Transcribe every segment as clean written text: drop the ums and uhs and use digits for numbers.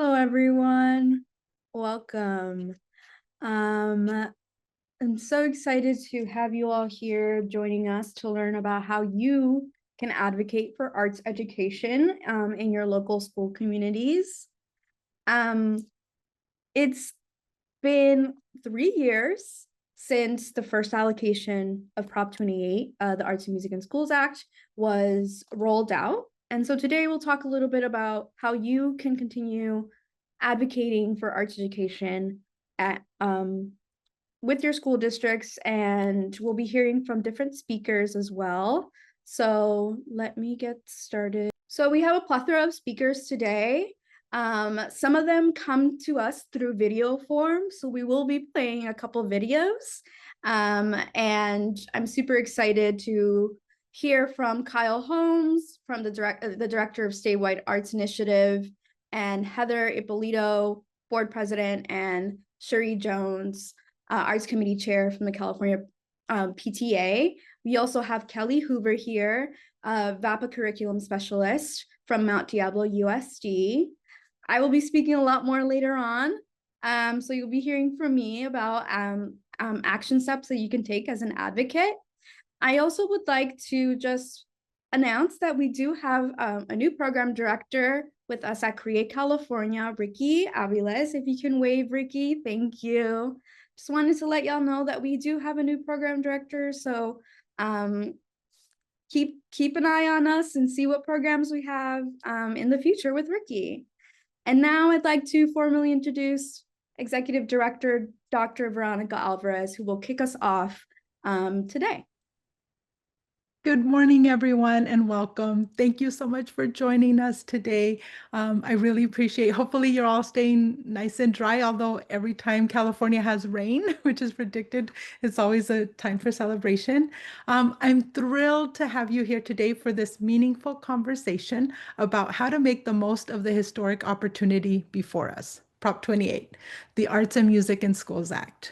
Hello, everyone. Welcome. Um, I'm so excited to have you all here joining us to learn about how you can advocate for arts education in your local school communities. Um, it's been 3 years since the first allocation of Prop 28, the Arts and Music in Schools Act, was rolled out. And so today we'll talk a little bit about how you can continue advocating for arts education at with your school districts, and we'll be hearing from different speakers as well. So let me get started. So we have a plethora of speakers today. Some of them come to us through video form, so we will be playing a couple videos. And I'm super excited to hear from Kyle Holmes, from the director of Statewide Arts Initiative, and Heather Ippolito, board president, and Cherie Jones, Arts Committee Chair from the California PTA. We also have Kelly Hoover here, VAPA Curriculum Specialist from Mount Diablo USD. I will be speaking a lot more later on. So you'll be hearing from me about action steps that you can take as an advocate. I also would like to just announce that we do have a new program director with us at Create California, Ricky Aviles. If you can wave, Ricky, thank you. Just wanted to let y'all know that we do have a new program director. So keep an eye on us and see what programs we have in the future with Ricky. And now I'd like to formally introduce Executive Director, Dr. Veronica Alvarez, who will kick us off today. Good morning, everyone, and welcome. Thank you so much for joining us today. I really appreciate, hopefully you're all staying nice and dry, although every time California has rain, which is predicted, it's always a time for celebration. I'm thrilled to have you here today for this meaningful conversation about how to make the most of the historic opportunity before us, Prop 28, the Arts and Music in Schools Act.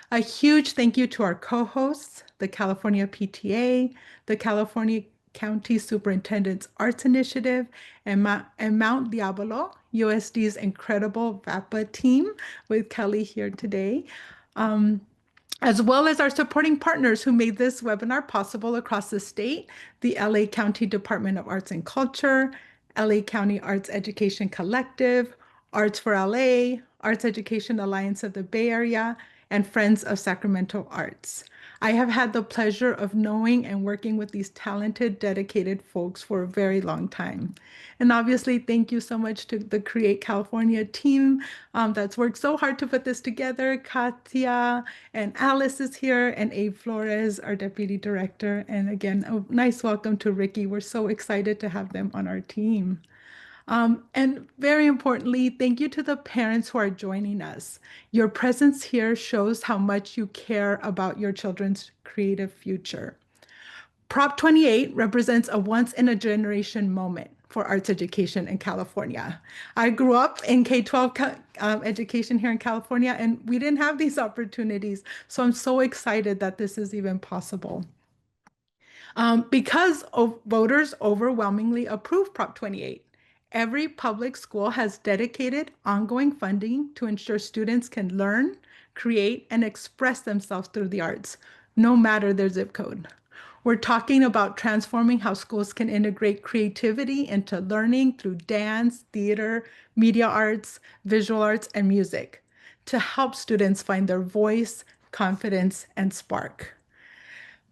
A huge thank you to our co-hosts, the California PTA, the California County Superintendent's Arts Initiative, and Mount Diablo, USD's incredible VAPA team with Kelly here today, as well as our supporting partners who made this webinar possible across the state, the LA County Department of Arts and Culture, LA County Arts Education Collective, Arts for LA, Arts Education Alliance of the Bay Area, and Friends of Sacramento Arts. I have had the pleasure of knowing and working with these talented, dedicated folks for a very long time. And obviously, thank you so much to the Create California team that's worked so hard to put this together. Katia and Alice is here, and Abe Flores, our Deputy Director. And again, a nice welcome to Ricky. We're so excited to have them on our team. And very importantly, thank you to the parents who are joining us. Your presence here shows how much you care about your children's creative future. Prop 28 represents a once-in-a-generation moment for arts education in California. I grew up in K-12 education here in California, and we didn't have these opportunities. So I'm so excited that this is even possible. Because voters overwhelmingly approved Prop 28. Every public school has dedicated ongoing funding to ensure students can learn, create, and express themselves through the arts, no matter their zip code. We're talking about transforming how schools can integrate creativity into learning through dance, theater, media arts, visual arts, and music to help students find their voice, confidence, and spark.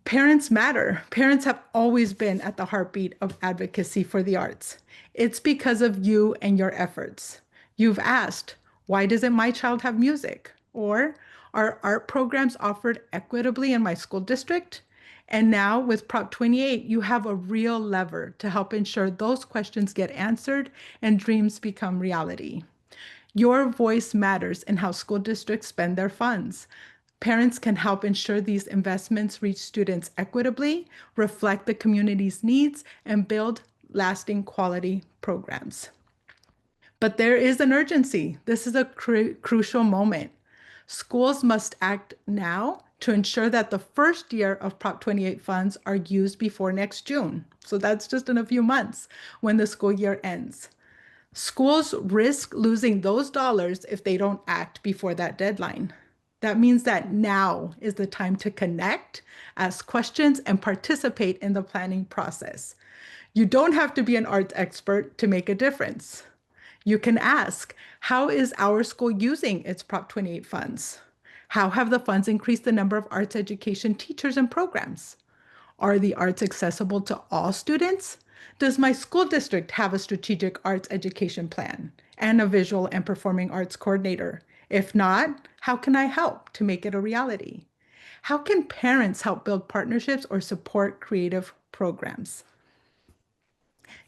Parents matter. Parents have always been at the heartbeat of advocacy for the arts. It's because of you and your efforts. You've asked, why doesn't my child have music? Or are art programs offered equitably in my school district? And now with Prop 28, you have a real lever to help ensure those questions get answered and dreams become reality. Your voice matters in how school districts spend their funds. Parents can help ensure these investments reach students equitably, reflect the community's needs, and build lasting quality programs. But there is an urgency. This is a crucial moment. Schools must act now to ensure that the first year of Prop 28 funds are used before next June. So that's just in a few months when the school year ends. Schools risk losing those dollars if they don't act before that deadline. That means that now is the time to connect, ask questions, and participate in the planning process. You don't have to be an arts expert to make a difference. You can ask, how is our school using its Prop 28 funds? How have the funds increased the number of arts education teachers and programs? Are the arts accessible to all students? Does my school district have a strategic arts education plan and a visual and performing arts coordinator? If not, how can I help to make it a reality? How can parents help build partnerships or support creative programs?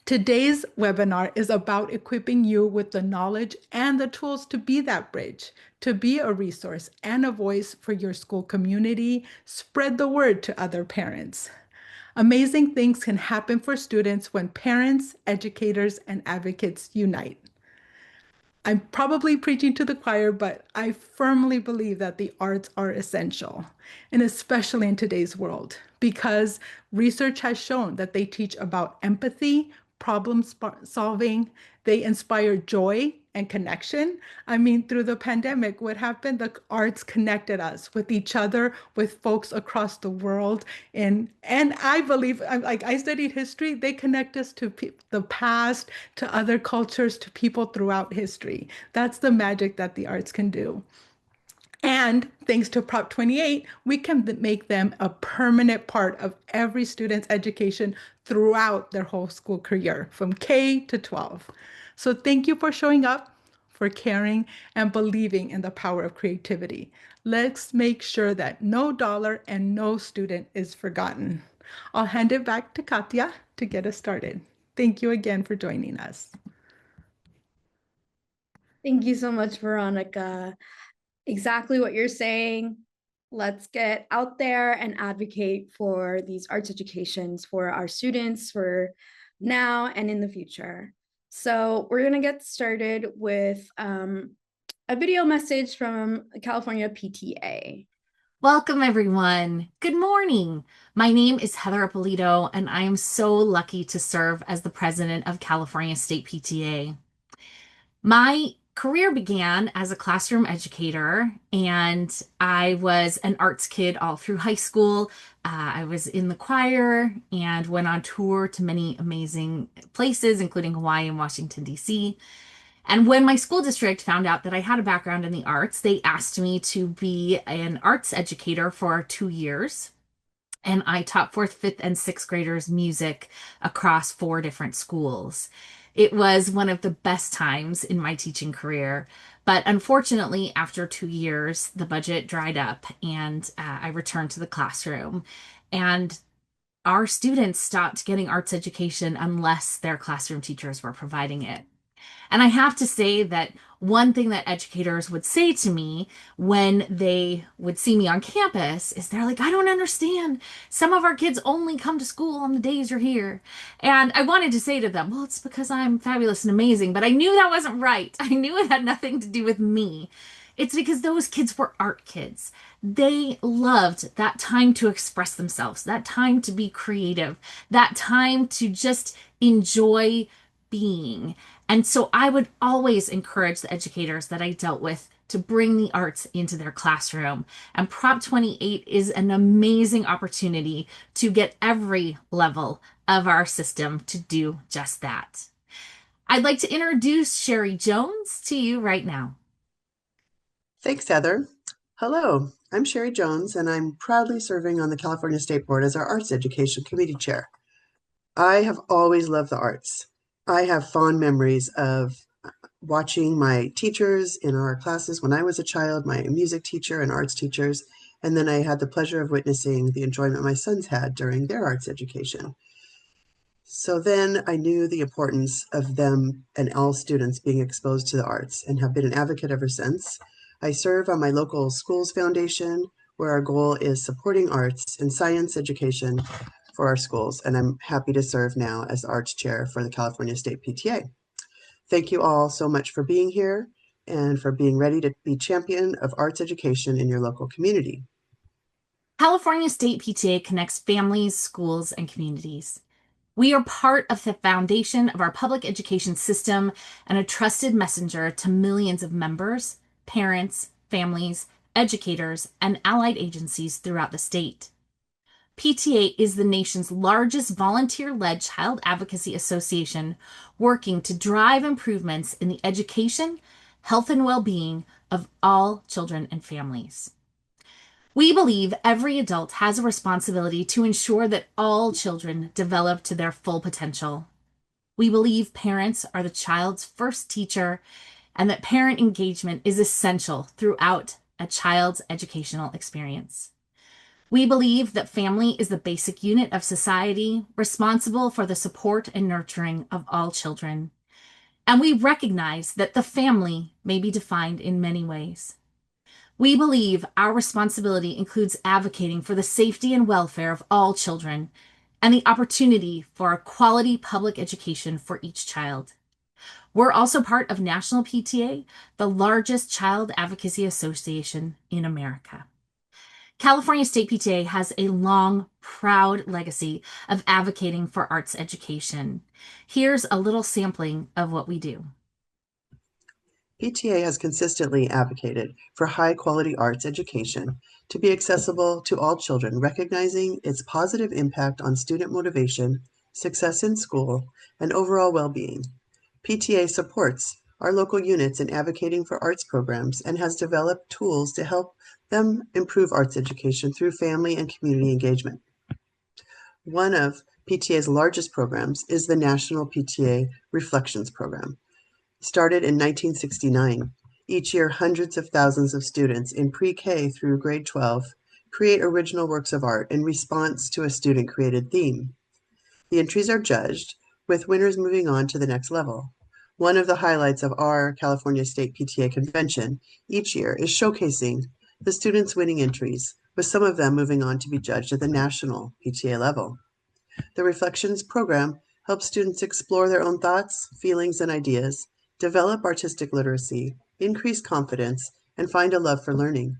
Today's webinar is about equipping you with the knowledge and the tools to be that bridge, to be a resource and a voice for your school community. Spread the word to other parents. Amazing things can happen for students when parents, educators, and advocates unite. I'm probably preaching to the choir, but I firmly believe that the arts are essential, and especially in today's world, because research has shown that they teach about empathy, solving, they inspire joy and connection. I mean, through the pandemic, what happened? The arts connected us with each other, with folks across the world, and I believe, like I studied history, they connect us to the past, to other cultures, to people throughout history. That's the magic that the arts can do. And thanks to Prop 28, we can make them a permanent part of every student's education throughout their whole school career, from K to 12. So thank you for showing up, for caring, and believing in the power of creativity. Let's make sure that no dollar and no student is forgotten. I'll hand it back to Katya to get us started. Thank you again for joining us. Thank you so much, Veronica. Exactly what you're saying. Let's get out there and advocate for these arts educations for our students for now and in the future. So we're going to get started with a video message from California PTA. Welcome, everyone. Good morning. My name is Heather Ippolito, and I am so lucky to serve as the president of California State PTA. My career began as a classroom educator, and I was an arts kid all through high school. I was in the choir and went on tour to many amazing places, including Hawaii and Washington, D.C. And when my school district found out that I had a background in the arts, they asked me to be an arts educator for 2 years. And I taught fourth, fifth, and sixth graders music across 4 different schools. It was one of the best times in my teaching career. But unfortunately, after 2 years, the budget dried up and I returned to the classroom. And our students stopped getting arts education unless their classroom teachers were providing it. And I have to say that one thing that educators would say to me when they would see me on campus is they're like, I don't understand. Some of our kids only come to school on the days you're here. And I wanted to say to them, well, it's because I'm fabulous and amazing, but I knew that wasn't right. I knew it had nothing to do with me. It's because those kids were art kids. They loved that time to express themselves, that time to be creative, that time to just enjoy being. And so I would always encourage the educators that I dealt with to bring the arts into their classroom. And Prop 28 is an amazing opportunity to get every level of our system to do just that. I'd like to introduce Sherry Jones to you right now. Thanks, Heather. Hello, I'm Sherry Jones, and I'm proudly serving on the California State Board as our Arts Education Committee Chair. I have always loved the arts. I have fond memories of watching my teachers in our classes when I was a child, my music teacher and arts teachers, and then I had the pleasure of witnessing the enjoyment my sons had during their arts education. So then I knew the importance of them and all students being exposed to the arts and have been an advocate ever since. I serve on my local schools foundation, where our goal is supporting arts and science education for our schools, and I'm happy to serve now as arts chair for the California State PTA. Thank you all so much for being here and for being ready to be champion of arts education in your local community. California State PTA connects families, schools, and communities. We are part of the foundation of our public education system and a trusted messenger to millions of members, parents, families, educators, and allied agencies throughout the state. PTA is the nation's largest volunteer-led child advocacy association working to drive improvements in the education, health, and well-being of all children and families. We believe every adult has a responsibility to ensure that all children develop to their full potential. We believe parents are the child's first teacher and that parent engagement is essential throughout a child's educational experience. We believe that family is the basic unit of society responsible for the support and nurturing of all children. And we recognize that the family may be defined in many ways. We believe our responsibility includes advocating for the safety and welfare of all children and the opportunity for a quality public education for each child. We're also part of National PTA, the largest child advocacy association in America. California State PTA has a long, proud legacy of advocating for arts education. Here's a little sampling of what we do. PTA has consistently advocated for high-quality arts education to be accessible to all children, recognizing its positive impact on student motivation, success in school, and overall well-being. PTA supports our local units in advocating for arts programs and has developed tools to help them improve arts education through family and community engagement. One of PTA's largest programs is the National PTA Reflections Program. Started in 1969, each year hundreds of thousands of students in pre-K through grade 12 create original works of art in response to a student-created theme. The entries are judged, with winners moving on to the next level. One of the highlights of our California State PTA convention each year is showcasing the students' winning entries, with some of them moving on to be judged at the national PTA level. The Reflections program helps students explore their own thoughts, feelings, and ideas, develop artistic literacy, increase confidence, and find a love for learning.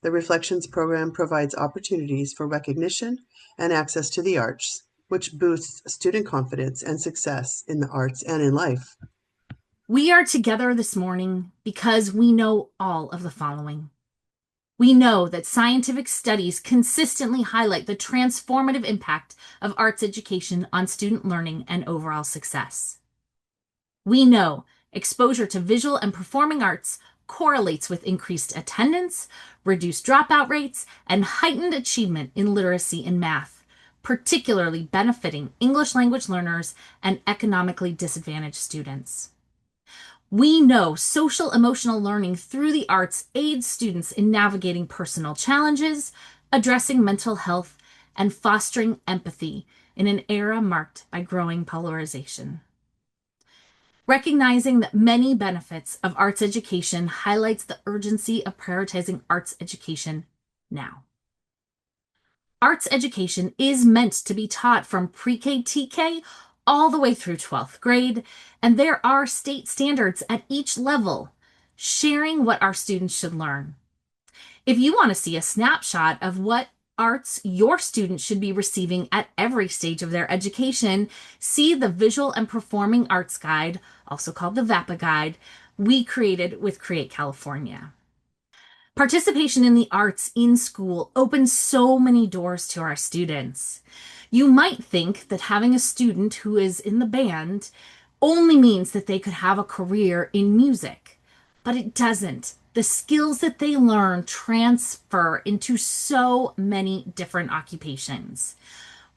The Reflections program provides opportunities for recognition and access to the arts, which boosts student confidence and success in the arts and in life. We are together this morning because we know all of the following. We know that scientific studies consistently highlight the transformative impact of arts education on student learning and overall success. We know exposure to visual and performing arts correlates with increased attendance, reduced dropout rates, and heightened achievement in literacy and math, particularly benefiting English language learners and economically disadvantaged students. We know social emotional learning through the arts aids students in navigating personal challenges, addressing mental health, and fostering empathy in an era marked by growing polarization. Recognizing that many benefits of arts education highlights the urgency of prioritizing arts education now. Arts education is meant to be taught from pre-K TK all the way through 12th grade, and there are state standards at each level sharing what our students should learn. If you want to see a snapshot of what arts your students should be receiving at every stage of their education, see the Visual and Performing Arts Guide, also called the VAPA Guide, we created with Create California. Participation in the arts in school opens so many doors to our students. You might think that having a student who is in the band only means that they could have a career in music, but it doesn't. The skills that they learn transfer into so many different occupations.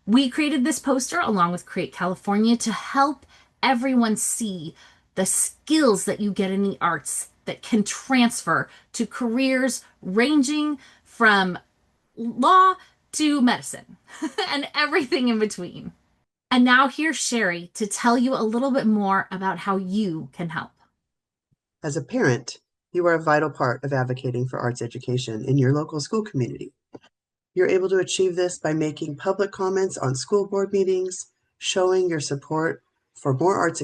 We created this poster along with Create California to help everyone see the skills that you get in the arts that can transfer to careers ranging from law to medicine and everything in between. And now here's Sherry to tell you a little bit more about how you can help. As a parent, you are a vital part of advocating for arts education in your local school community. You're able to achieve this by making public comments on school board meetings, showing your support for more arts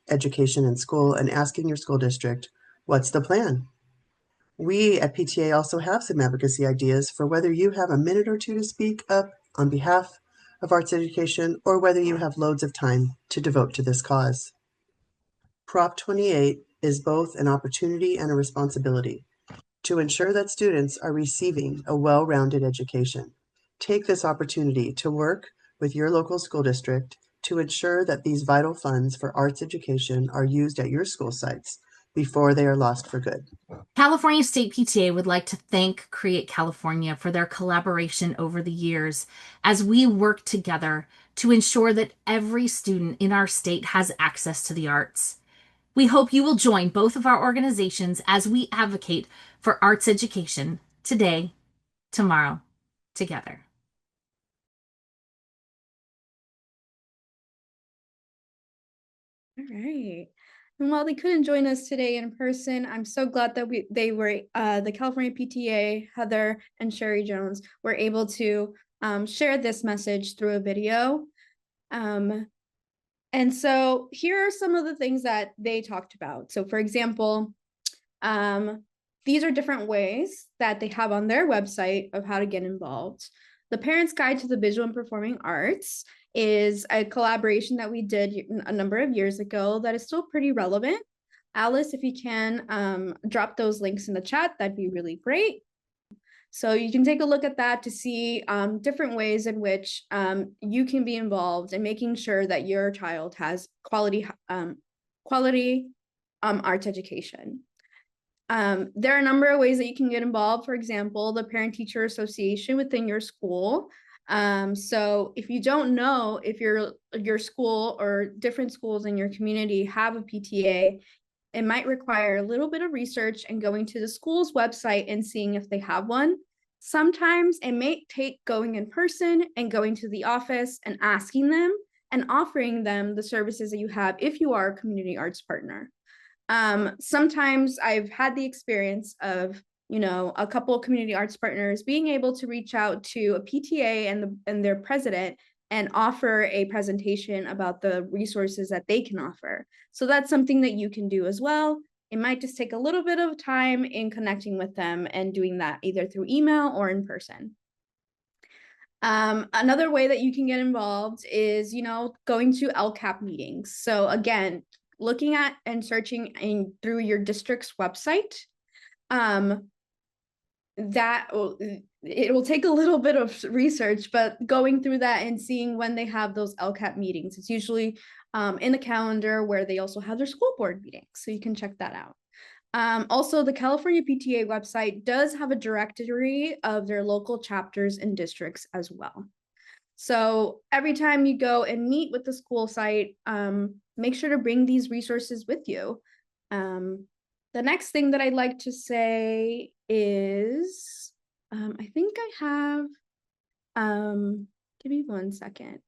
education in school, and asking your school district, what's the plan? We at PTA also have some advocacy ideas for whether you have a minute or two to speak up on behalf of arts education or whether you have loads of time to devote to this cause. Prop 28 is both an opportunity and a responsibility to ensure that students are receiving a well-rounded education. Take this opportunity to work with your local school district to ensure that these vital funds for arts education are used at your school sites before they are lost for good. California State PTA would like to thank Create California for their collaboration over the years as we work together to ensure that every student in our state has access to the arts. We hope you will join both of our organizations as we advocate for arts education today, tomorrow, together. All right. And while they couldn't join us today in person, I'm so glad that the California PTA, Heather and Sherry Jones, were able to share this message through a video. And so here are some of the things that they talked about. So for example, these are different ways that they have on their website of how to get involved. The Parent's Guide to the Visual and Performing Arts is a collaboration that we did a number of years ago that is still pretty relevant. Alice, if you can drop those links in the chat, that'd be really great. So you can take a look at that to see different ways in which you can be involved in making sure that your child has quality arts education. There are a number of ways that you can get involved. For example, the Parent-Teacher Association within your school. So if you don't know if your school or different schools in your community have a PTA, it might require a little bit of research and going to the school's website and seeing if they have one. Sometimes it may take going in person and going to the office and asking them and offering them the services that you have if you are a community arts partner. Sometimes I've had the experience of, a couple of community arts partners being able to reach out to a PTA and their president and offer a presentation about the resources that they can offer. So that's something that you can do as well. It might just take a little bit of time in connecting with them and doing that either through email or in person. Another way that you can get involved is, going to LCAP meetings. So again, looking at and searching through your district's website, it will take a little bit of research, but going through that and seeing when they have those LCAP meetings, it's usually in the calendar where they also have their school board meetings. So you can check that out. Also, the California PTA website does have a directory of their local chapters and districts as well. So every time you go and meet with the school site, make sure to bring these resources with you. The next thing that I'd like to say is, I think I have, give me 1 second.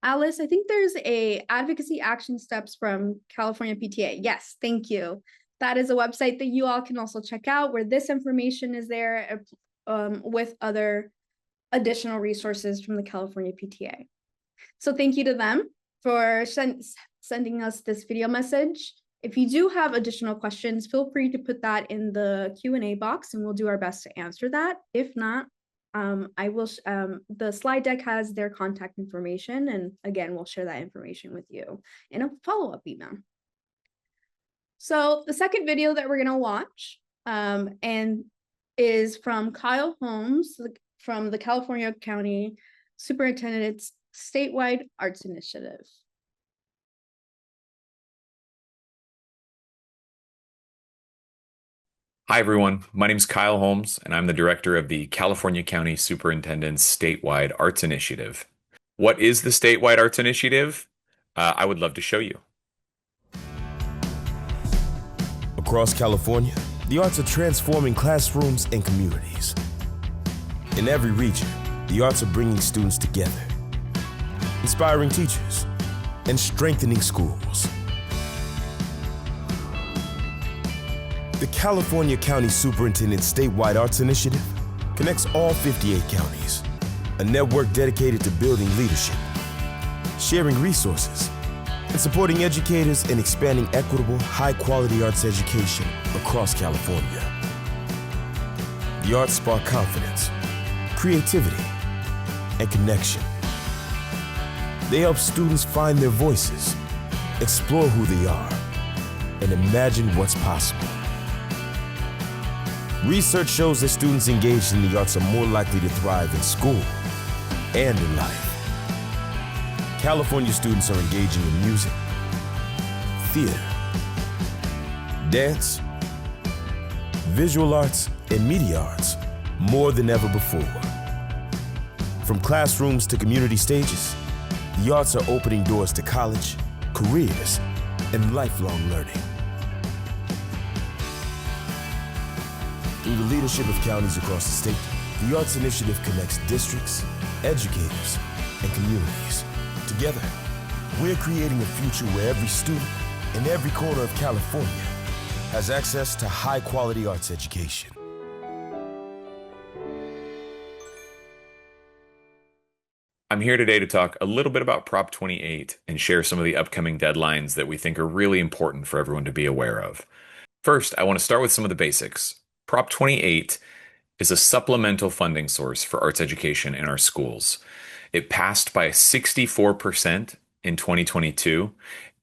Alice, I think there's a advocacy action steps from California PTA. Yes, thank you. That is a website that you all can also check out where this information is there with other additional resources from the California PTA. So thank you to them for sending us this video message. If you do have additional questions, feel free to put that in the Q&A box and we'll do our best to answer that. If not, the slide deck has their contact information, and again, we'll share that information with you in a follow-up email. So the second video that we're gonna watch and is from Kyle Holmes from the California County Superintendent's Statewide Arts Initiative. Hi, everyone. My name is Kyle Holmes, and I'm the director of the California County Superintendent's Statewide Arts Initiative. What is the Statewide Arts Initiative? I would love to show you. Across California, the arts are transforming classrooms and communities. In every region, the arts are bringing students together, inspiring teachers, and strengthening schools. The California County Superintendent's Statewide Arts Initiative connects all 58 counties, a network dedicated to building leadership, sharing resources, and supporting educators in expanding equitable, high-quality arts education across California. The arts spark confidence, creativity, and connection, They help students find their voices, explore who they are, and imagine what's possible. Research shows that students engaged in the arts are more likely to thrive in school and in life. California students are engaging in music, theater, dance, visual arts, and media arts more than ever before. From classrooms to community stages, the arts are opening doors to college, careers, and lifelong learning. Through the leadership of counties across the state, the Arts Initiative connects districts, educators, and communities. Together, we're creating a future where every student in every corner of California has access to high-quality arts education. I'm here today to talk a little bit about Prop 28 and share some of the upcoming deadlines that we think are really important for everyone to be aware of. First, I want to start with some of the basics. Prop 28 is a supplemental funding source for arts education in our schools. It passed by 64% in 2022,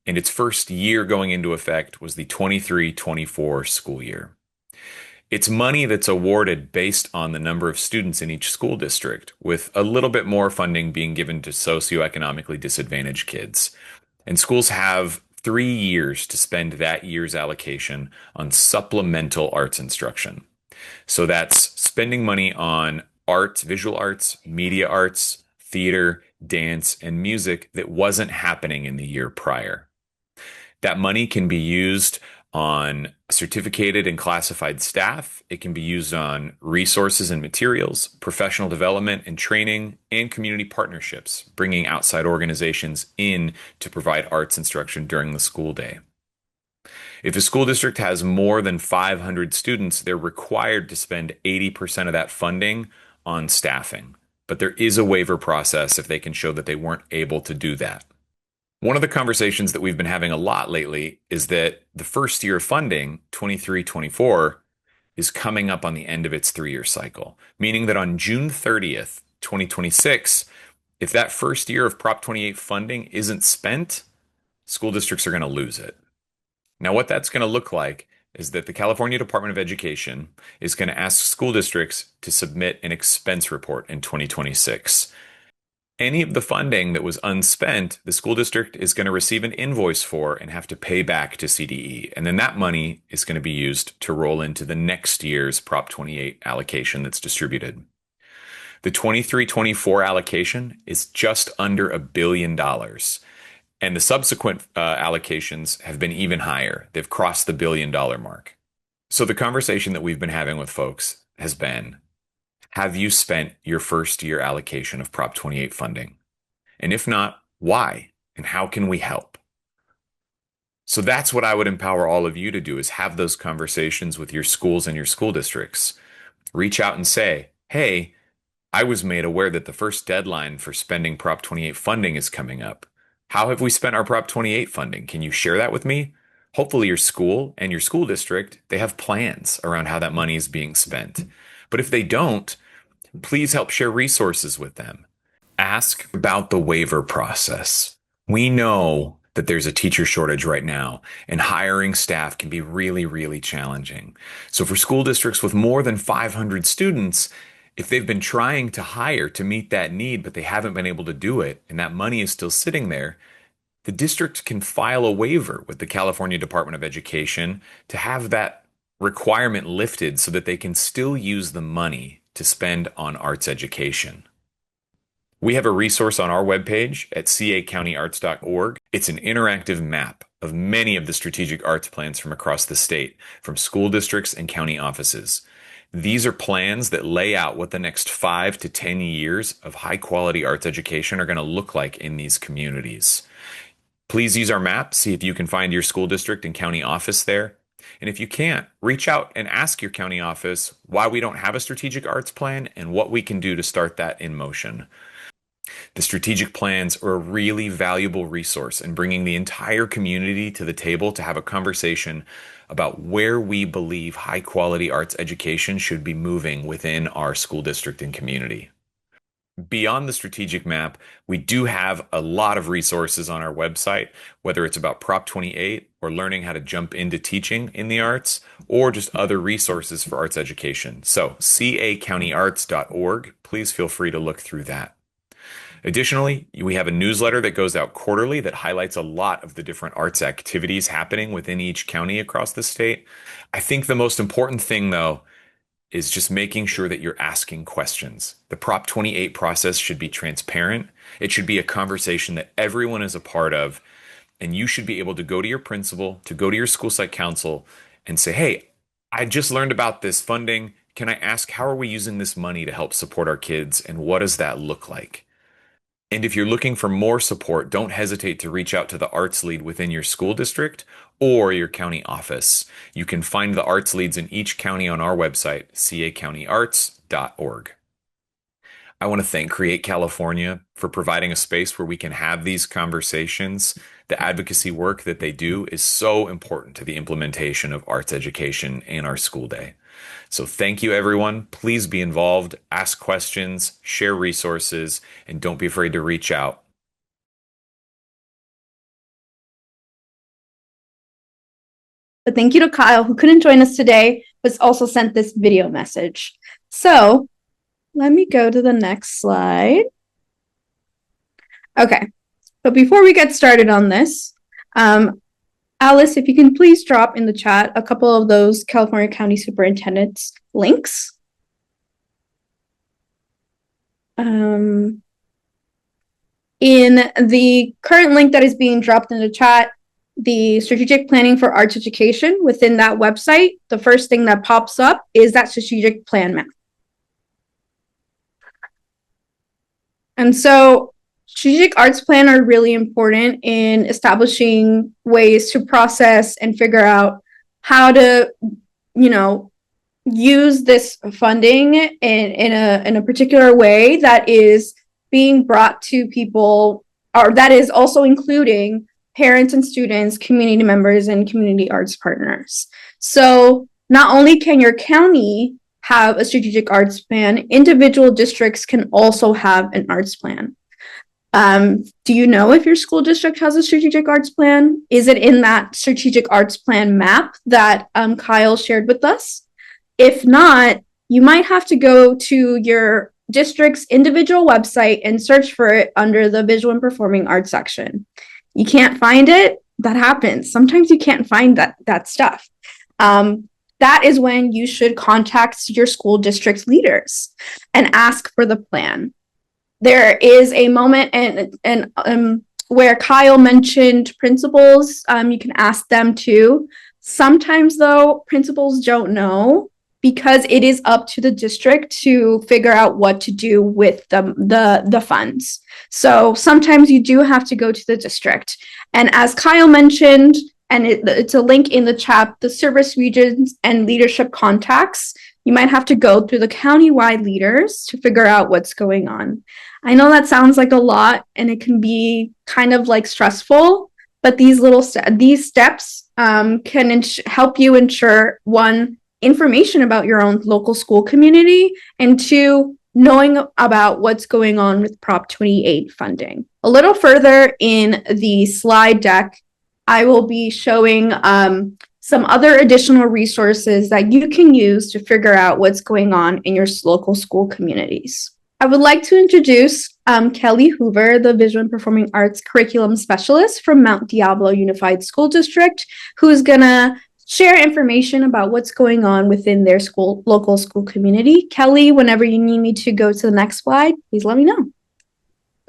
and its first year going into effect was the 23-24 school year. It's money that's awarded based on the number of students in each school district, with a little bit more funding being given to socioeconomically disadvantaged kids. And schools have 3 years to spend that year's allocation on supplemental arts instruction. So that's spending money on arts, visual arts, media arts, theater, dance, and music that wasn't happening in the year prior. That money can be used on certificated and classified staff. It can be used on resources and materials, professional development and training, and community partnerships, bringing outside organizations in to provide arts instruction during the school day. If a school district has more than 500 students, they're required to spend 80% of that funding on staffing. But there is a waiver process if they can show that they weren't able to do that. One of the conversations that we've been having a lot lately is that the first year of funding, 23-24, is coming up on the end of its 3-year cycle, meaning that on June 30th, 2026, if that first year of Prop 28 funding isn't spent, school districts are going to lose it. Now, what that's going to look like is that the California Department of Education is going to ask school districts to submit an expense report in 2026. Any of the funding that was unspent, the school district is going to receive an invoice for and have to pay back to CDE. And then that money is going to be used to roll into the next year's Prop 28 allocation that's distributed. The 23-24 allocation is just under $1 billion. And the subsequent allocations have been even higher. They've crossed the $1 billion mark. So the conversation that we've been having with folks has been, have you spent your first year allocation of Prop 28 funding? And if not, why? And how can we help? So that's what I would empower all of you to do, is have those conversations with your schools and your school districts. Reach out and say, hey, I was made aware that the first deadline for spending Prop 28 funding is coming up. How have we spent our Prop 28 funding? Can you share that with me? Hopefully your school and your school district, they have plans around how that money is being spent. But if they don't, please help share resources with them. Ask about the waiver process. We know that there's a teacher shortage right now, and hiring staff can be really, really challenging. So for school districts with more than 500 students, if they've been trying to hire to meet that need, but they haven't been able to do it, and that money is still sitting there, the district can file a waiver with the California Department of Education to have that requirement lifted so that they can still use the money to spend on arts education. We have a resource on our webpage at cacountyarts.org. It's an interactive map of many of the strategic arts plans from across the state, from school districts and county offices. These are plans that lay out what the next 5 to 10 years of high quality arts education are going to look like in these communities. Please use our map, see if you can find your school district and county office there. And if you can't, reach out and ask your county office why we don't have a strategic arts plan and what we can do to start that in motion. The strategic plans are a really valuable resource in bringing the entire community to the table to have a conversation about where we believe high quality arts education should be moving within our school district and community. Beyond the strategic map, we do have a lot of resources on our website, whether it's about Prop 28 or learning how to jump into teaching in the arts, or just other resources for arts education. So cacountyarts.org, please feel free to look through that. Additionally, we have a newsletter that goes out quarterly that highlights a lot of the different arts activities happening within each county across the state. I think the most important thing, though, is just making sure that you're asking questions. The Prop 28 process should be transparent. It should be a conversation that everyone is a part of, and you should be able to go to your principal, to go to your school site council and say, hey, I just learned about this funding. Can I ask, how are we using this money to help support our kids, and what does that look like? And if you're looking for more support, don't hesitate to reach out to the arts lead within your school district or your county office. You can find the arts leads in each county on our website, cacountyarts.org. I want to thank Create California for providing a space where we can have these conversations. The advocacy work that they do is so important to the implementation of arts education in our school day. So thank you, everyone. Please be involved, ask questions, share resources, and don't be afraid to reach out. But thank you to Kyle, who couldn't join us today, but also sent this video message. So let me go to the next slide. Okay, but before we get started on this, Alice, if you can please drop in the chat a couple of those California County Superintendent's links. In the current link that is being dropped in the chat, the strategic planning for arts education within that website, the first thing that pops up is that strategic plan map. And so strategic arts plan are really important in establishing ways to process and figure out how to, use this funding in a particular way that is being brought to people, or that is also including parents and students, community members, and community arts partners. So not only can your county have a strategic arts plan, individual districts can also have an arts plan. Do you know if your school district has a strategic arts plan? Is it in that strategic arts plan map that Kyle shared with us? If not, you might have to go to your district's individual website and search for it under the visual and performing arts section. You can't find it? That happens. Sometimes you can't find that stuff. That is when you should contact your school district leaders and ask for the plan. There is a moment and where Kyle mentioned principals. You can ask them too. Sometimes though, principals don't know because it is up to the district to figure out what to do with the funds. So sometimes you do have to go to the district. And as Kyle mentioned, and it's a link in the chat, the service regions and leadership contacts, you might have to go through the countywide leaders to figure out what's going on. I know that sounds like a lot and it can be kind of like stressful, but these steps can help you ensure, one, information about your own local school community, and two, knowing about what's going on with Prop 28 funding. A little further in the slide deck, I will be showing some other additional resources that you can use to figure out what's going on in your local school communities. I would like to introduce Kelly Hoover, the Visual and Performing Arts Curriculum Specialist from Mount Diablo Unified School District, who's gonna share information about what's going on within their local school community. Kelly, whenever you need me to go to the next slide, please let me know.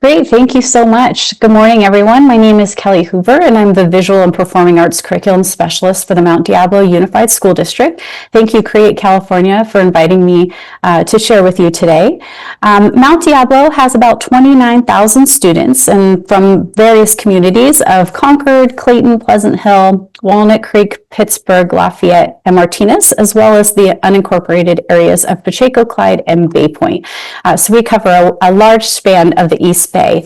Great, thank you so much. Good morning, everyone. My name is Kelly Hoover, and I'm the Visual and Performing Arts Curriculum Specialist for the Mount Diablo Unified School District. Thank you, Create California, for inviting me to share with you today. Mount Diablo has about 29,000 students and from various communities of Concord, Clayton, Pleasant Hill, Walnut Creek, Pittsburgh, Lafayette, and Martinez, as well as the unincorporated areas of Pacheco, Clyde, and Bay Point. So we cover a large span of the East Bay.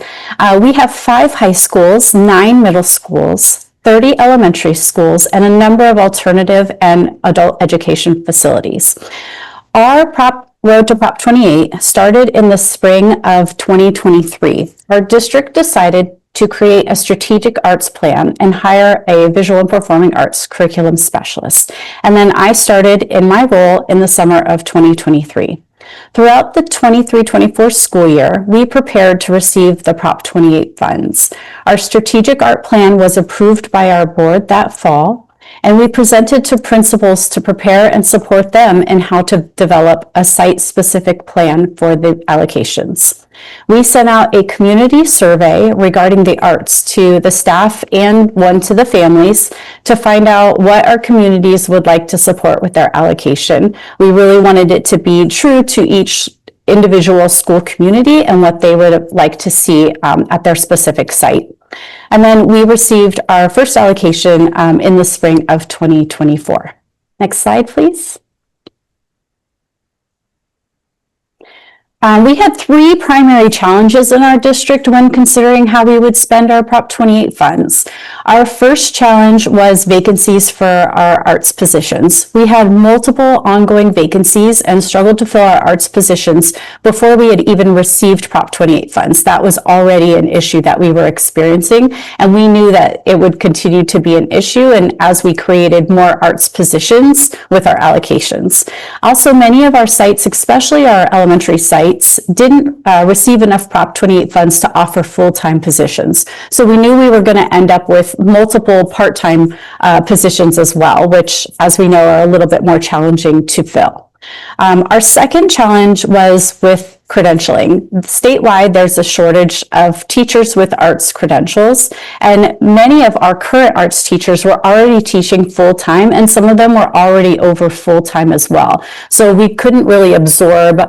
We have 5 high schools, 9 middle schools, 30 elementary schools, and a number of alternative and adult education facilities. Our Prop Road to Prop 28 started in the spring of 2023. Our district decided to create a strategic arts plan and hire a visual and performing arts curriculum specialist. And then I started in my role in the summer of 2023. Throughout the 23-24 school year, we prepared to receive the Prop 28 funds. Our strategic art plan was approved by our board that fall, and we presented to principals to prepare and support them in how to develop a site-specific plan for the allocations. We sent out a community survey regarding the arts to the staff and one to the families to find out what our communities would like to support with their allocation. We really wanted it to be true to each individual school community and what they would like to see at their specific site. And then we received our first allocation in the spring of 2024. Next slide, please. We had three primary challenges in our district when considering how we would spend our Prop 28 funds. Our first challenge was vacancies for our arts positions. We had multiple ongoing vacancies and struggled to fill our arts positions before we had even received Prop 28 funds. That was already an issue that we were experiencing, and we knew that it would continue to be an issue and as we created more arts positions with our allocations. Also, many of our sites, especially our elementary sites, didn't receive enough Prop 28 funds to offer full-time positions. So we knew we were going to end up with multiple part-time positions as well, which, as we know, are a little bit more challenging to fill. Our second challenge was with credentialing. Statewide, there's a shortage of teachers with arts credentials, and many of our current arts teachers were already teaching full-time, and some of them were already over full-time as well. So we couldn't really absorb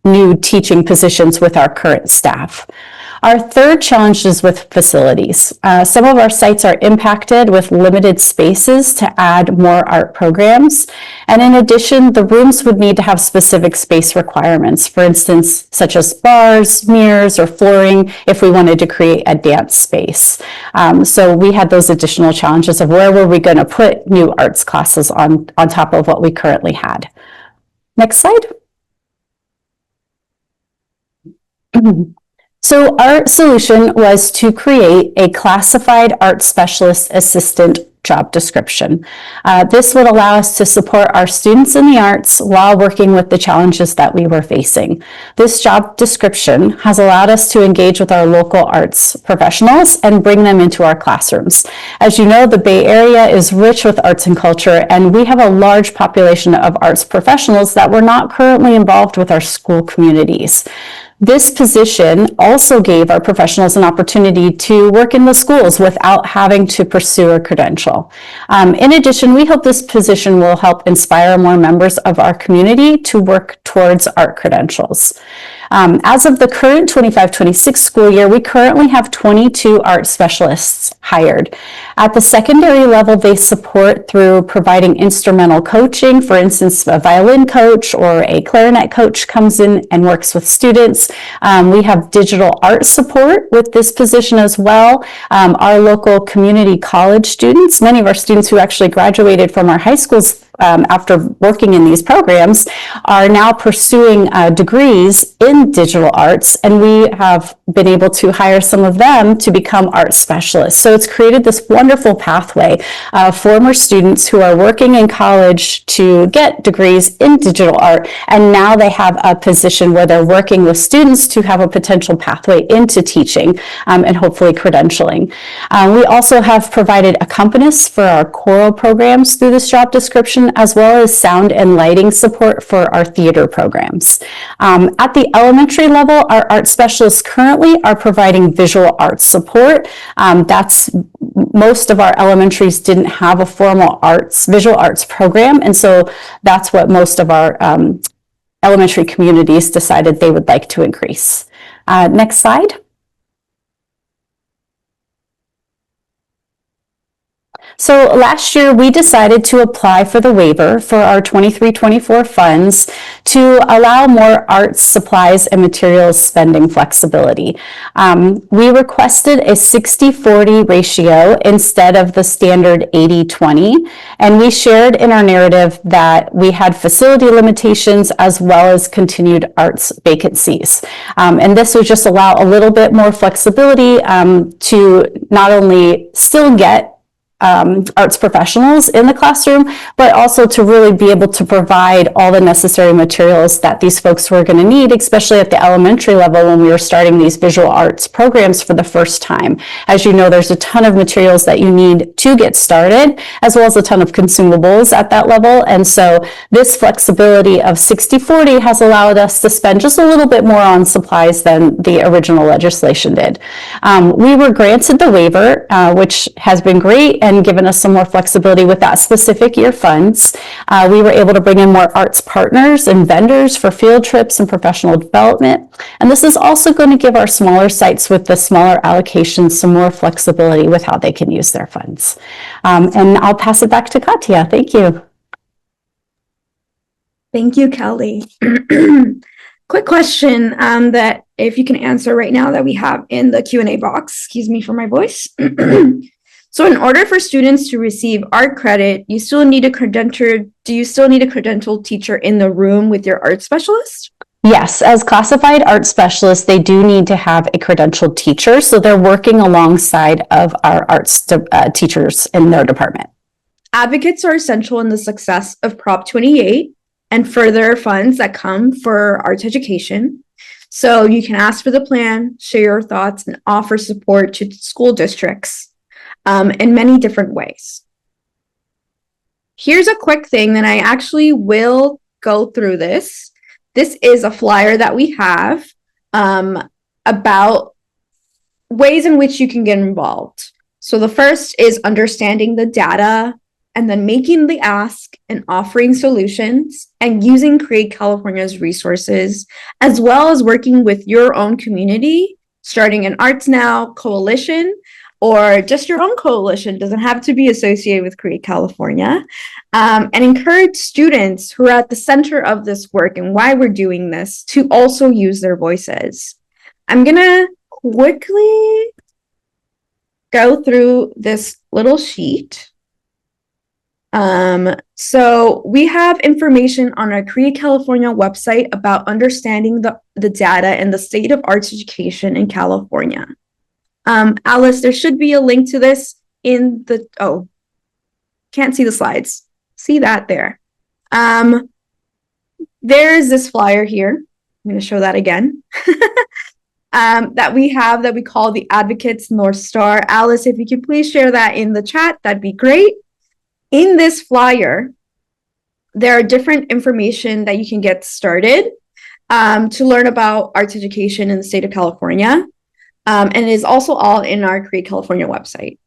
new teaching positions with our current staff. Our third challenge is with facilities. Some of our sites are impacted with limited spaces to add more art programs. And in addition, the rooms would need to have specific space requirements, for instance, such as bars, mirrors, or flooring, if we wanted to create a dance space. So we had those additional challenges of where were we going to put new arts classes on top of what we currently had. Next slide. So our solution was to create a classified art specialist assistant job description. This would allow us to support our students in the arts while working with the challenges that we were facing. This job description has allowed us to engage with our local arts professionals and bring them into our classrooms. As you know, the Bay Area is rich with arts and culture, and we have a large population of arts professionals that were not currently involved with our school communities. This position also gave our professionals an opportunity to work in the schools without having to pursue a credential. In addition, we hope this position will help inspire more members of our community to work towards art credentials. As of the current 25-26 school year, we currently have 22 art specialists hired. At the secondary level, they support through providing instrumental coaching. For instance, a violin coach or a clarinet coach comes in and works with students. We have digital art support with this position as well. Our local community college students, many of our students who actually graduated from our high schools after working in these programs, are now pursuing degrees in digital arts, and we have been able to hire some of them to become art specialists. So it's created this wonderful pathway of former students who are working in college to get degrees in digital art, and now they have a position where they're working with students to have a potential pathway into teaching and hopefully credentialing. We also have provided accompanists for our choral programs through this job description, as well as sound and lighting support for our theater programs. At the elementary level, our art specialists currently are providing visual arts support. Most of our elementaries didn't have a formal visual arts program, and so that's what most of our elementary communities decided they would like to increase. Next slide. So last year, we decided to apply for the waiver for our 23-24 funds to allow more arts, supplies, and materials spending flexibility. We requested a 60-40 ratio instead of the standard 80-20, and we shared in our narrative that we had facility limitations as well as continued arts vacancies. And this would just allow a little bit more flexibility to not only still get arts professionals in the classroom, but also to really be able to provide all the necessary materials that these folks were going to need, especially at the elementary level when we were starting these visual arts programs for the first time. As you know, there's a ton of materials that you need to get started, as well as a ton of consumables at that level. And so this flexibility of 60-40 has allowed us to spend just a little bit more on supplies than the original legislation did. We were granted the waiver, which has been great and given us some more flexibility with that specific year funds. We were able to bring in more arts partners and vendors for field trips and professional development. And this is also going to give our smaller sites with the smaller allocations some more flexibility with how they can use their funds. And I'll pass it back to Katya. Thank you. Thank you, Kelly. Quick question that if you can answer right now that we have in the Q&A box. Excuse me for my voice. So in order for students to receive art credit, you still need a credentialed, do you still need a credentialed teacher in the room with your art specialist? Yes, as classified art specialists, they do need to have a credentialed teacher. So they're working alongside of our arts teachers in their department. Advocates are essential in the success of Prop 28 and further funds that come for arts education. So you can ask for the plan, share your thoughts, and offer support to school districts in many different ways. Here's a quick thing that I actually will go through this. This is a flyer that we have about ways in which you can get involved. So the first is understanding the data and then making the ask and offering solutions and using Create California's resources, as well as working with your own community, starting an Arts Now coalition, or just your own coalition, doesn't have to be associated with Create California, and encourage students who are at the center of this work and why we're doing this to also use their voices. I'm gonna quickly go through this little sheet. So we have information on our Create California website about understanding the data and the state of arts education in California. Alice, there should be a link to this in the, oh, can't see the slides. See that there. There is this flyer here. I'm going to show that again. That we have that we call the Advocates North Star. Alice, if you could please share that in the chat, that'd be great. In this flyer, there are different information that you can get started to learn about arts education in the state of California. And it is also all in our Create California website.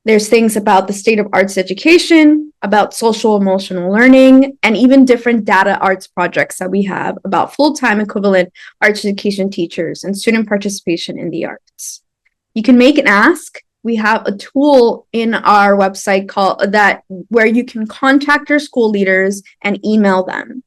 There's things about the state of arts education, about social emotional learning, and even different data arts projects that we have about full-time equivalent arts education teachers and student participation in the arts. You can make an ask. We have a tool in our website called that where you can contact your school leaders and email them.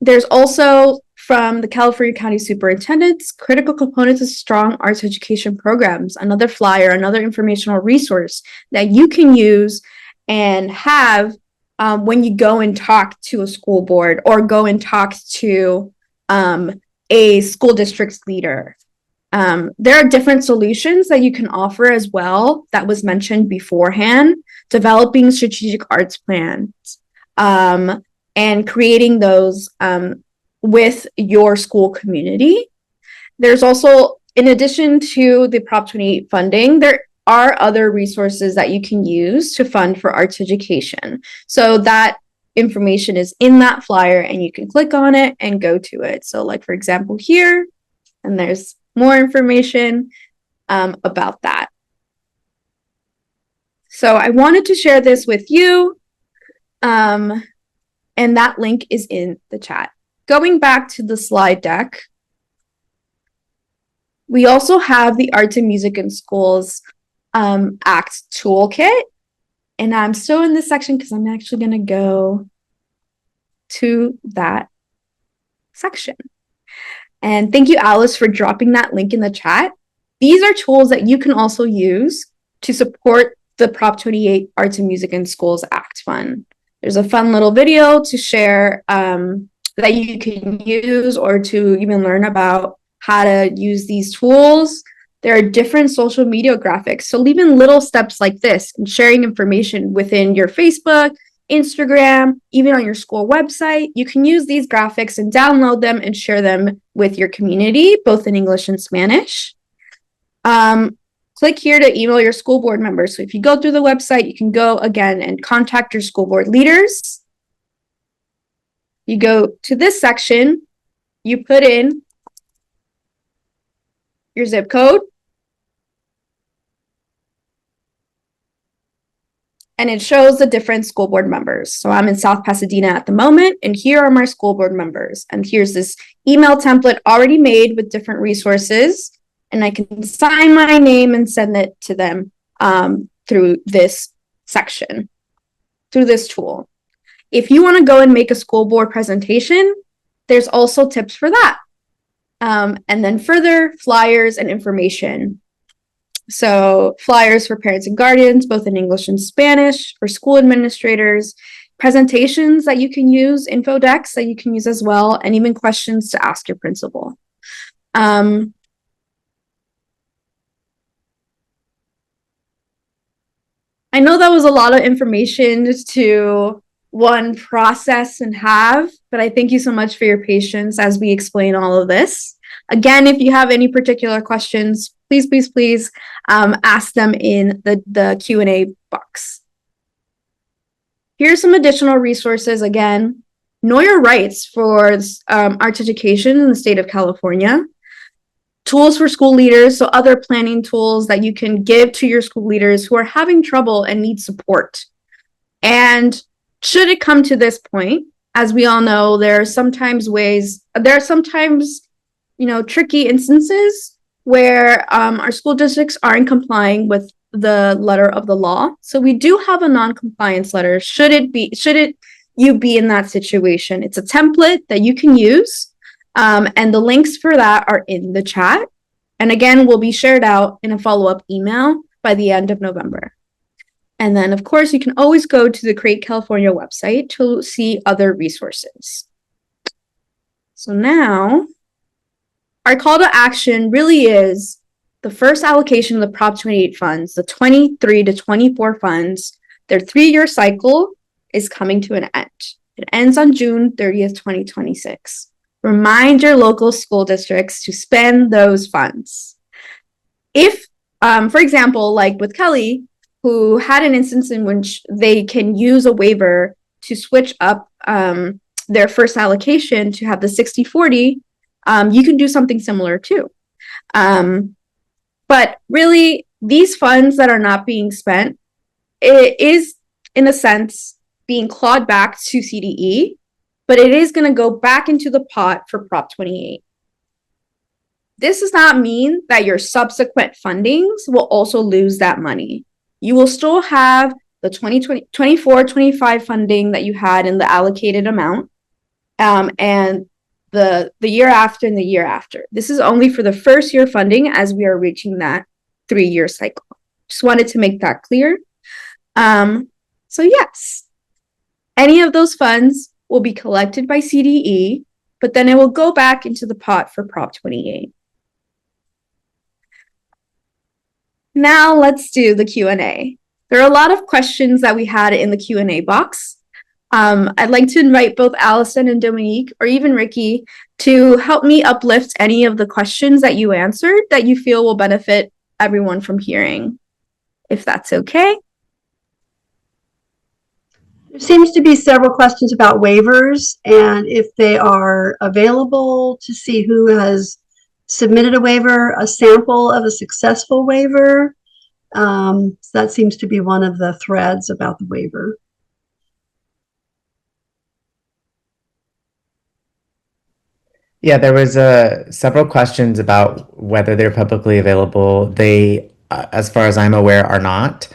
There's also from the California County Superintendent's critical components of strong arts education programs, another flyer, another informational resource that you can use and have when you go and talk to a school board or go and talk to a school district's leader. There are different solutions that you can offer as well that was mentioned beforehand, developing strategic arts plans and creating those with your school community. There's also, in addition to the Prop 28 funding, there are other resources that you can use to fund for arts education. So that information is in that flyer and you can click on it and go to it. So like, for example, here, and there's more information about that. So I wanted to share this with you, and that link is in the chat. Going back to the slide deck, we also have the Arts and Music in Schools ACT Toolkit. And I'm still in this section because I'm actually going to go to that section. And thank you, Alice, for dropping that link in the chat. These are tools that you can also use to support the Prop 28 Arts and Music in Schools Act Fund. There's a fun little video to share that you can use, or to even learn about how to use these tools. There are different social media graphics. So even little steps like this and sharing information within your Facebook, Instagram, even on your school website, you can use these graphics and download them and share them with your community, both in English and Spanish. Click here to email your school board members. So if you go through the website, you can go again and contact your school board leaders. You go to this section, you put in your zip code, and it shows the different school board members. So I'm in South Pasadena at the moment, and here are my school board members. And here's this email template already made with different resources, and I can sign my name and send it to them through this section, through this tool. If you want to go and make a school board presentation, there's also tips for that. And then further flyers and information. So flyers for parents and guardians, both in English and Spanish, for school administrators, presentations that you can use, info decks that you can use as well, and even questions to ask your principal. I know that was a lot of information to one process and have, but I thank you so much for your patience as we explain all of this. Again, if you have any particular questions, please ask them in the Q&A box. Here's some additional resources. Again, know your rights for arts education in the state of California. Tools for school leaders, so other planning tools that you can give to your school leaders who are having trouble and need support. And should it come to this point, as we all know, there are sometimes tricky instances where our school districts aren't complying with the letter of the law. So we do have a non-compliance letter. Should you be in that situation? It's a template that you can use. And the links for that are in the chat. And again, will be shared out in a follow-up email by the end of November. And then, of course, you can always go to the Create California website to see other resources. So now, our call to action really is the first allocation of the Prop 28 funds, the 23 to 24 funds. Their 3-year cycle is coming to an end. It ends on June 30th, 2026. Remind your local school districts to spend those funds. If, for example, like with Kelly, who had an instance in which they can use a waiver to switch up their first allocation to have the 60/40, you can do something similar too. But really, these funds that are not being spent, it is, in a sense, being clawed back to CDE, but it is going to go back into the pot for Prop 28. This does not mean that your subsequent fundings will also lose that money. You will still have the 24-25 funding that you had in the allocated amount, and the year after and the year after. This is only for the first year funding as we are reaching that 3-year cycle. Just wanted to make that clear. So yes, any of those funds will be collected by CDE, but then it will go back into the pot for Prop 28. Now let's do the Q&A. There are a lot of questions that we had in the Q&A box. I'd like to invite both Allison and Dominique, or even Ricky, to help me uplift any of the questions that you answered that you feel will benefit everyone from hearing, if that's okay. There seems to be several questions about waivers and if they are available, to see who has submitted a waiver, a sample of a successful waiver. So that seems to be one of the threads about the waiver. Yeah, there was several questions about whether they're publicly available. They as far as I'm aware, are not.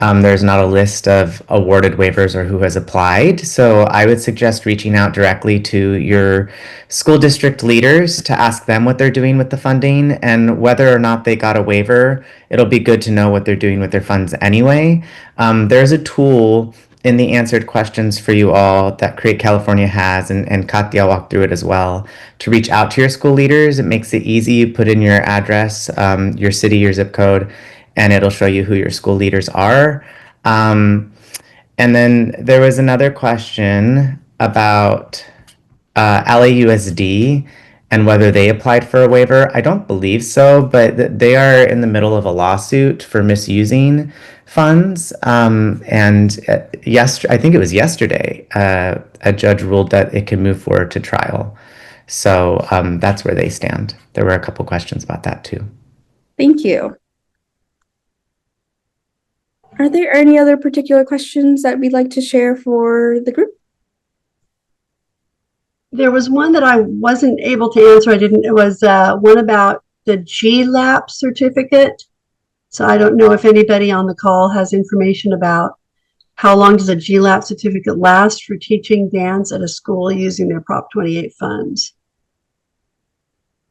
There's not a list of awarded waivers or who has applied. So I would suggest reaching out directly to your school district leaders to ask them what they're doing with the funding and whether or not they got a waiver. It'll be good to know what they're doing with their funds anyway. There's a tool in the answered questions for you all that Create California has, and Katya walked through it as well, to reach out to your school leaders. It makes it easy. You put in your address, your city, your zip code, and it'll show you who your school leaders are. And then there was another question about LAUSD and whether they applied for a waiver. I don't believe so, but they are in the middle of a lawsuit for misusing funds. And I think it was yesterday, a judge ruled that it can move forward to trial. So that's where they stand. There were a couple questions about that too. Thank you. Are there any other particular questions that we'd like to share for the group? There was one that I wasn't able to answer. It was one about the GLAP certificate. So I don't know if anybody on the call has information about how long does a GLAP certificate last for teaching dance at a school using their Prop 28 funds.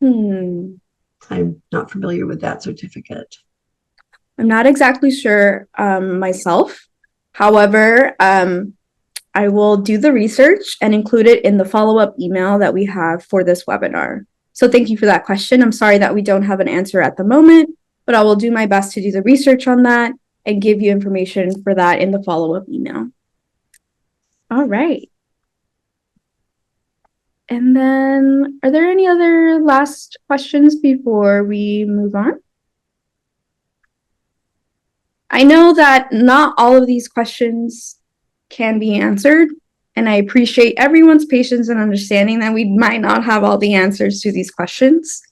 I'm not familiar with that certificate. I'm not exactly sure myself. However, I will do the research and include it in the follow-up email that we have for this webinar. So thank you for that question. I'm sorry that we don't have an answer at the moment, but I will do my best to do the research on that and give you information for that in the follow-up email. All right. And then, are there any other last questions before we move on? I know that not all of these questions can be answered, and I appreciate everyone's patience and understanding that we might not have all the answers to these questions.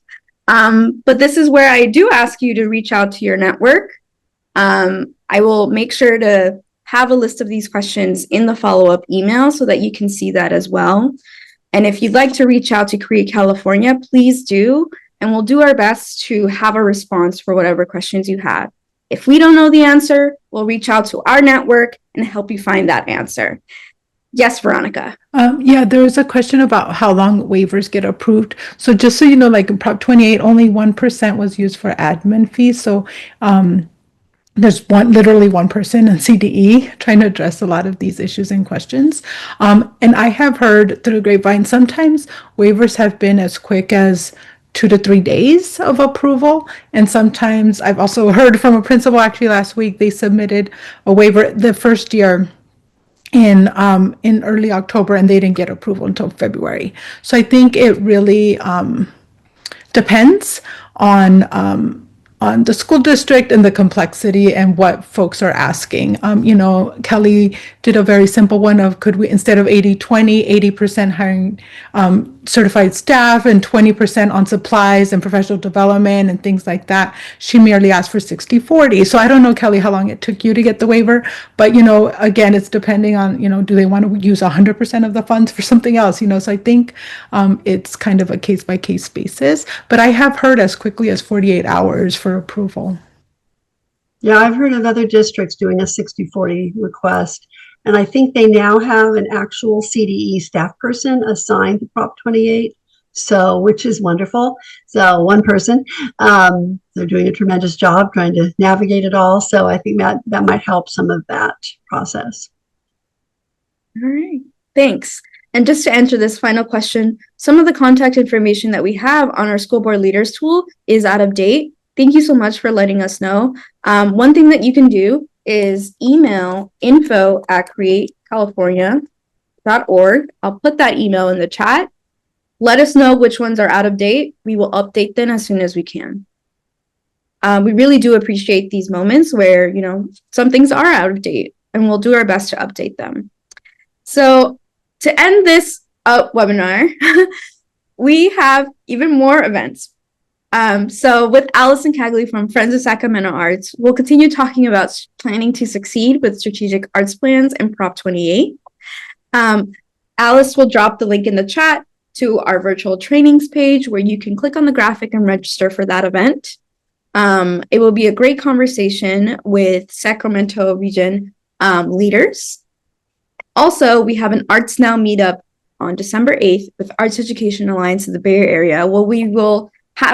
But this is where I do ask you to reach out to your network. I will make sure to have a list of these questions in the follow-up email so that you can see that as well. And if you'd like to reach out to Create California, please do, and we'll do our best to have a response for whatever questions you have. If we don't know the answer, we'll reach out to our network and help you find that answer. Yes, Veronica. Yeah, there was a question about how long waivers get approved. So just so you know, like in Prop 28, only 1% was used for admin fees. So there's literally one person in CDE trying to address a lot of these issues and questions. And I have heard through the grapevine, sometimes waivers have been as quick as 2 to 3 days of approval. And sometimes I've also heard from a principal actually last week, they submitted a waiver the first year in early October and they didn't get approval until February. So I think it really depends on the school district and the complexity and what folks are asking. Kelly did a very simple one of, could we, instead of 80-20, 80% hiring certified staff and 20% on supplies and professional development and things like that. She merely asked for 60-40. So I don't know, Kelly, how long it took you to get the waiver, but again, it's depending on, do they want to use 100% of the funds for something else, so I think it's kind of a case by case basis, but I have heard as quickly as 48 hours for approval. Yeah, I've heard of other districts doing a 60-40 request. And I think they now have an actual CDE staff person assigned to Prop 28, which is wonderful. So one person, they're doing a tremendous job trying to navigate it all. So I think that might help some of that process. All right, thanks. And just to answer this final question, some of the contact information that we have on our school board leaders tool is out of date. Thank you so much for letting us know. One thing that you can do is email info@createcalifornia.org. I'll put that email in the chat. Let us know which ones are out of date. We will update them as soon as we can. We really do appreciate these moments where, some things are out of date, and we'll do our best to update them. So to end this webinar, we have even more events. So with Allison Cagley from Friends of Sacramento Arts, we'll continue talking about planning to succeed with strategic arts plans and Prop 28. Alice will drop the link in the chat to our virtual trainings page where you can click on the graphic and register for that event. It will be a great conversation with Sacramento region leaders. Also, we have an Arts Now meetup on December 8th with Arts Education Alliance of the Bay Area, where we will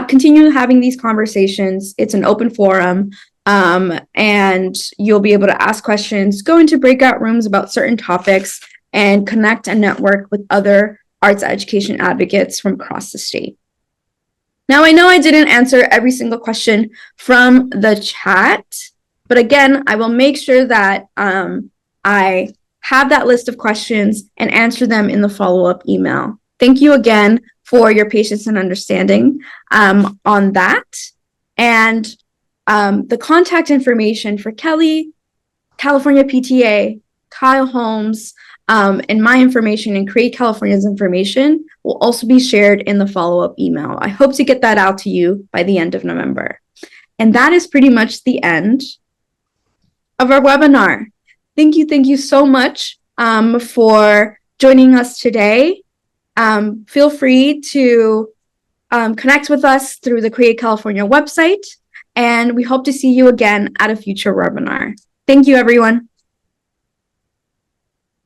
continue having these conversations. It's an open forum, and you'll be able to ask questions, go into breakout rooms about certain topics, and connect and network with other arts education advocates from across the state. Now, I know I didn't answer every single question from the chat, but again, I will make sure that I have that list of questions and answer them in the follow-up email. Thank you again for your patience and understanding on that. And the contact information for Kelly, California PTA, Kyle Holmes, and my information and Create California's information will also be shared in the follow-up email. I hope to get that out to you by the end of November. And that is pretty much the end of our webinar. Thank you so much for joining us today. Feel free to connect with us through the Create California website, and we hope to see you again at a future webinar. Thank you, everyone.